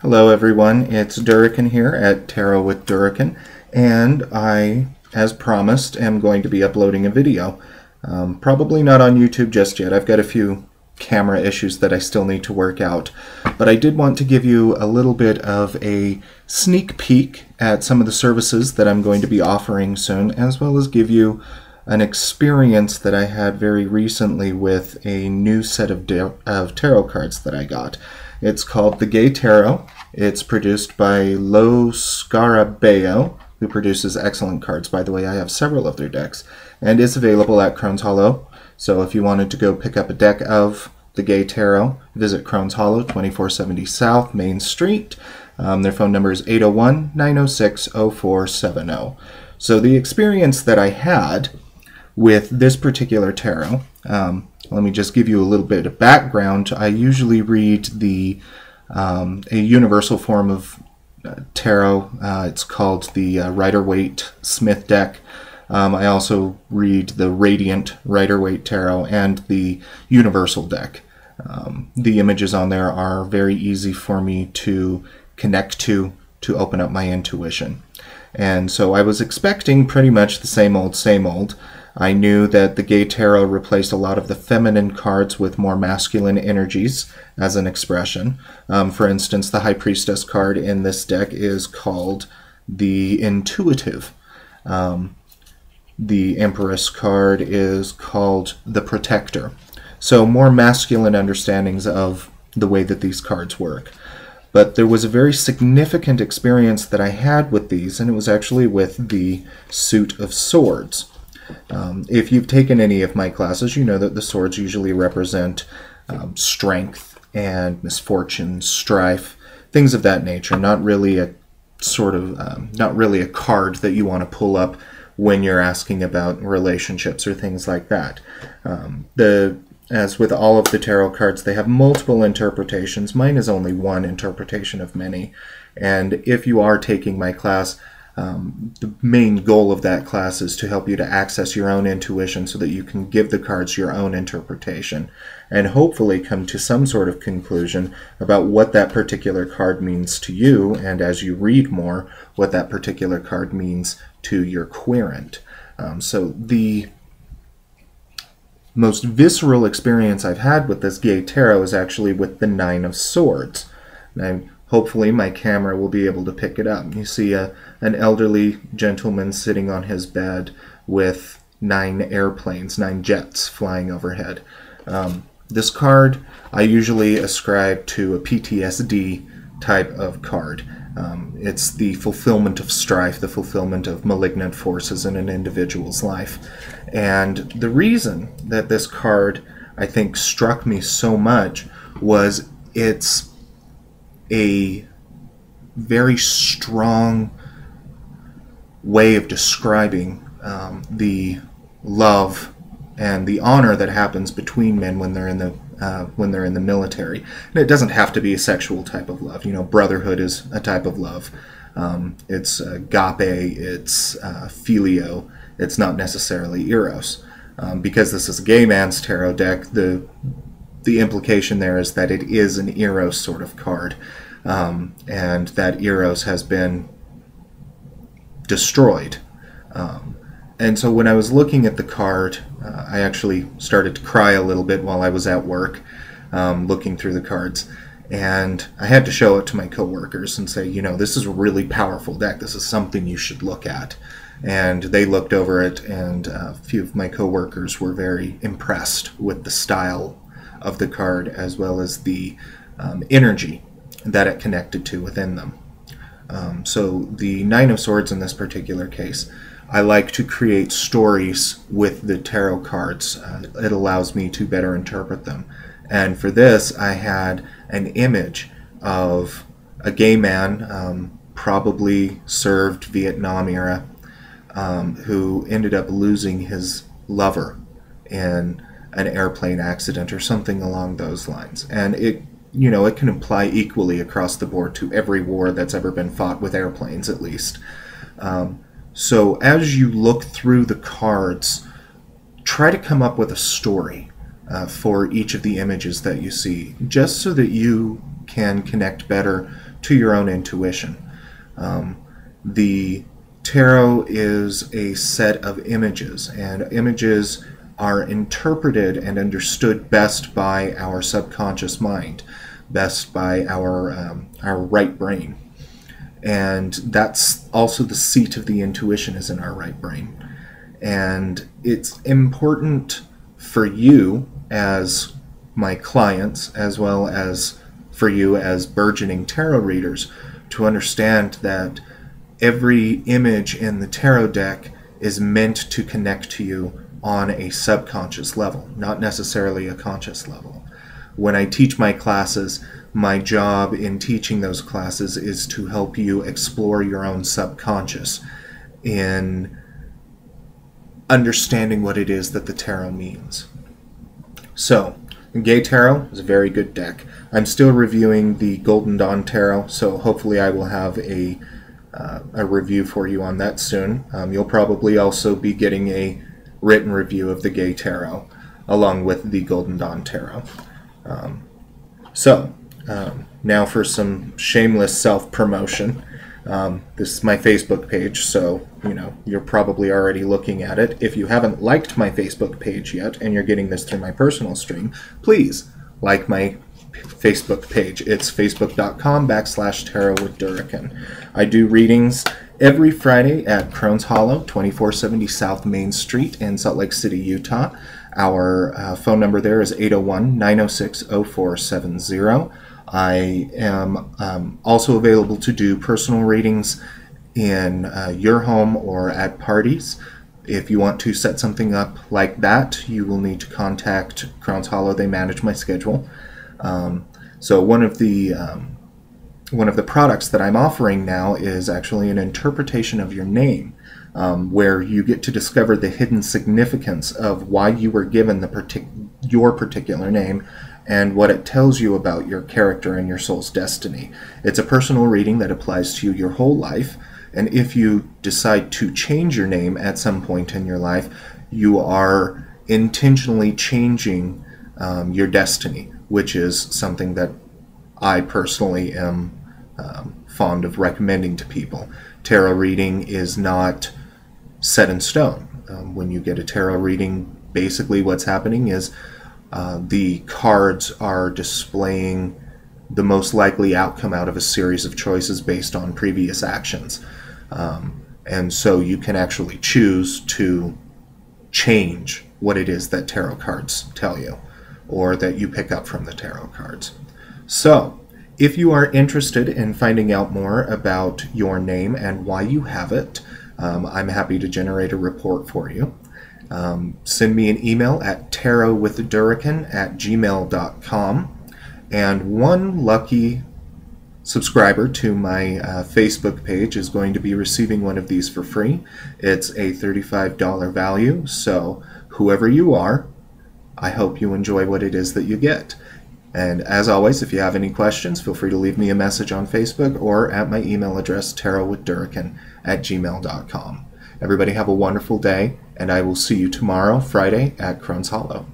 Hello everyone, it's Durican here at Tarot with Durican, and I, as promised, am going to be uploading a video. Probably not on YouTube just yet. I've got a few camera issues that I still need to work out, but I did want to give you a little bit of a sneak peek at some of the services that I'm going to be offering soon, as well as give you an experience that I had very recently with a new set of tarot cards that I got. It's called the Gay Tarot. It's produced by Lo Scarabeo, who produces excellent cards. By the way, I have several of their decks, and is available at Crone's Hollow. So if you wanted to go pick up a deck of the Gay Tarot, visit Crone's Hollow, 2470 South Main Street. Their phone number is 801-906-0470. So the experience that I had with this particular tarot, let me just give you a little bit of background. I usually read a universal form of tarot. It's called the Rider-Waite Smith deck. I also read the Radiant Rider-Waite Tarot and the Universal deck. The images on there are very easy for me to connect to open up my intuition. And so I was expecting pretty much the same old, same old. I knew that the Gay Tarot replaced a lot of the feminine cards with more masculine energies as an expression. For instance, the High Priestess card in this deck is called the Intuitive. The Empress card is called the Protector. So more masculine understandings of the way that these cards work. But there was a very significant experience that I had with these, and it was actually with the Suit of Swords. If you've taken any of my classes, you know that the swords usually represent strength and misfortune, strife, things of that nature. Not really a not really a card that you want to pull up when you're asking about relationships or things like that. As with all of the tarot cards, they have multiple interpretations. Mine is only one interpretation of many. And if you are taking my class, the main goal of that class is to help you to access your own intuition so that you can give the cards your own interpretation and hopefully come to some sort of conclusion about what that particular card means to you, and as you read more, what that particular card means to your querent. So the most visceral experience I've had with this Gay Tarot is actually with the Nine of Swords. Now, hopefully my camera will be able to pick it up. You see an elderly gentleman sitting on his bed with 9 airplanes, 9 jets flying overhead. This card I usually ascribe to a PTSD type of card. It's the fulfillment of strife, the fulfillment of malignant forces in an individual's life. And the reason that this card, I think, struck me so much was it's a very strong way of describing the love and the honor that happens between men when they're in the military. And it doesn't have to be a sexual type of love. You know, brotherhood is a type of love. It's agape, it's filio. It's not necessarily eros. Because this is a gay man's tarot deck, the implication there is that it is an eros sort of card, and that eros has been destroyed. And so when I was looking at the card, I actually started to cry a little bit while I was at work looking through the cards. And I had to show it to my coworkers and say, you know, this is a really powerful deck. This is something you should look at. And they looked over it, and a few of my coworkers were very impressed with the style of the card as well as the energy that it connected to within them. So the Nine of Swords in this particular case, I like to create stories with the tarot cards. It allows me to better interpret them. And for this, I had an image of a gay man, probably served Vietnam era, who ended up losing his lover in an airplane accident or something along those lines. And it, you know, it can apply equally across the board to every war that's ever been fought with airplanes, at least. So as you look through the cards, try to come up with a story for each of the images that you see, just so that you can connect better to your own intuition. The tarot is a set of images, and images are interpreted and understood best by our subconscious mind, best by our right brain. And that's also the seat of the intuition, is in our right brain. And it's important for you as my clients, as well as for you as burgeoning tarot readers, to understand that every image in the tarot deck is meant to connect to you on a subconscious level, not necessarily a conscious level. When I teach my classes, my job in teaching those classes is to help you explore your own subconscious in understanding what it is that the tarot means. So, Gay Tarot is a very good deck. I'm still reviewing the Golden Dawn Tarot, so hopefully I will have a review for you on that soon. You'll probably also be getting a written review of the Gay Tarot along with the Golden Dawn Tarot. Now for some shameless self-promotion. This is my Facebook page, so you're probably already looking at it. If you haven't liked my Facebook page yet and you're getting this through my personal stream, please like my Facebook page. It's facebook.com/tarotwithdurican. I do readings every Friday at Crohn's Hollow, 2470 South Main Street in Salt Lake City, Utah. Our phone number there is 801-906-0470. I am also available to do personal readings in your home or at parties. If you want to set something up like that, you will need to contact Crown's Hollow. They manage my schedule. So one of the products that I'm offering now is actually an interpretation of your name, where you get to discover the hidden significance of why you were given your particular name and what it tells you about your character and your soul's destiny. It's a personal reading that applies to you your whole life, and if you decide to change your name at some point in your life, you are intentionally changing your destiny, which is something that I personally am fond of recommending to people. Tarot reading is not set in stone. When you get a tarot reading, basically what's happening is the cards are displaying the most likely outcome out of a series of choices based on previous actions. And so you can actually choose to change what it is that tarot cards tell you, or that you pick up from the tarot cards. So, if you are interested in finding out more about your name and why you have it, I'm happy to generate a report for you. Send me an email at tarotwithdurican@gmail.com, and one lucky subscriber to my Facebook page is going to be receiving one of these for free. It's a $35 value, so whoever you are, I hope you enjoy what it is that you get. And as always, if you have any questions, feel free to leave me a message on Facebook or at my email address, tarotwithdurican@gmail.com. Everybody have a wonderful day, and I will see you tomorrow, Friday, at Crohn's Hollow.